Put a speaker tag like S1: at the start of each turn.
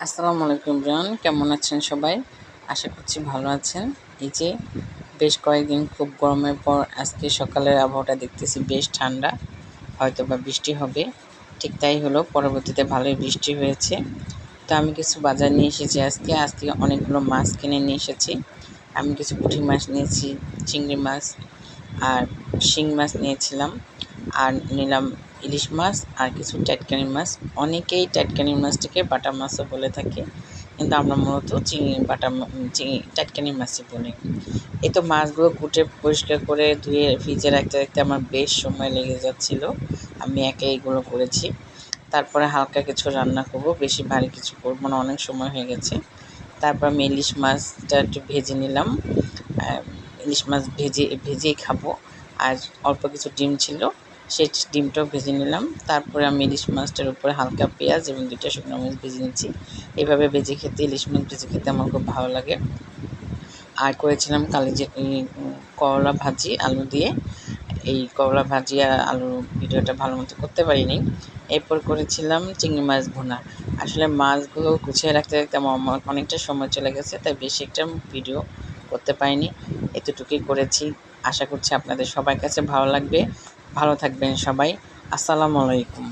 S1: আসসালামু আলাইকুম ব্রান, কেমন আছেন সবাই? আশা করছি ভালো আছেন। এই যে বেশ কয়েকদিন খুব গরমের পর আজকে সকালের আবহাওয়াটা দেখতেছি বেশ ঠান্ডা, হয়তো বা বৃষ্টি হবে। ঠিক তাই হলো, পরবর্তীতে ভালোই বৃষ্টি হয়েছে। তো আমি কিছু বাজার নিয়ে এসেছি আজকে অনেকগুলো মাছ কিনে নিয়ে এসেছি। আমি কিছু পুঁটি মাছ নিয়েছি, চিংড়ি মাছ আর শিং মাছ নিয়েছিলাম, আর নিলাম ইলিশ মাছ আর কিছু টাটকানি মাছ। অনেকেই টাটকানি মাছটিকে বাটা মাছও বলে থাকে, কিন্তু আমরা মূলত চিংড়ি টাটকানি মাছই বলি। এই তো মাছগুলো কুটে পরিষ্কার করে ধুয়ে ফ্রিজে রাখতে রাখতে আমার বেশ সময় লেগে যাচ্ছিল। আমি একাই এগুলো করেছি। তারপরে হালকা কিছু রান্না করব, বেশি ভারী কিছু করব না, অনেক সময় হয়ে গেছে। তারপর আমি ইলিশ মাছটা একটু ভেজে নিলাম। ইলিশ মাছ ভেজেই খাবো। আর অল্প কিছু ডিম ছিল, সেই ডিমটাও ভেজে নিলাম। তারপরে আমি ইলিশ মাছটার উপরে হালকা পেঁয়াজ এবং 2টা শুকনো মরিচ ভেজে নিচ্ছি। এভাবে ইলিশ মাছ ভেজে খেতে আমার খুব ভালো লাগে। আর করেছিলাম করলা ভাজি আলু দিয়ে। এই করলা ভাজি আর আলুর ভিডিওটা ভালো মতো করতে পারিনি। এরপর করেছিলাম চিংড়ি মাছ ভুনা। আসলে মাছগুলো গুছিয়ে রাখতে রাখতে আমার অনেকটা সময় চলে গেছে, তাই বেশি একটা ভিডিও করতে পারিনি। এতটুকুই করেছি। আশা করছি আপনাদের সবার কাছে ভালো লাগবে। ভালো থাকবেন সবাই। আসসালামু আলাইকুম।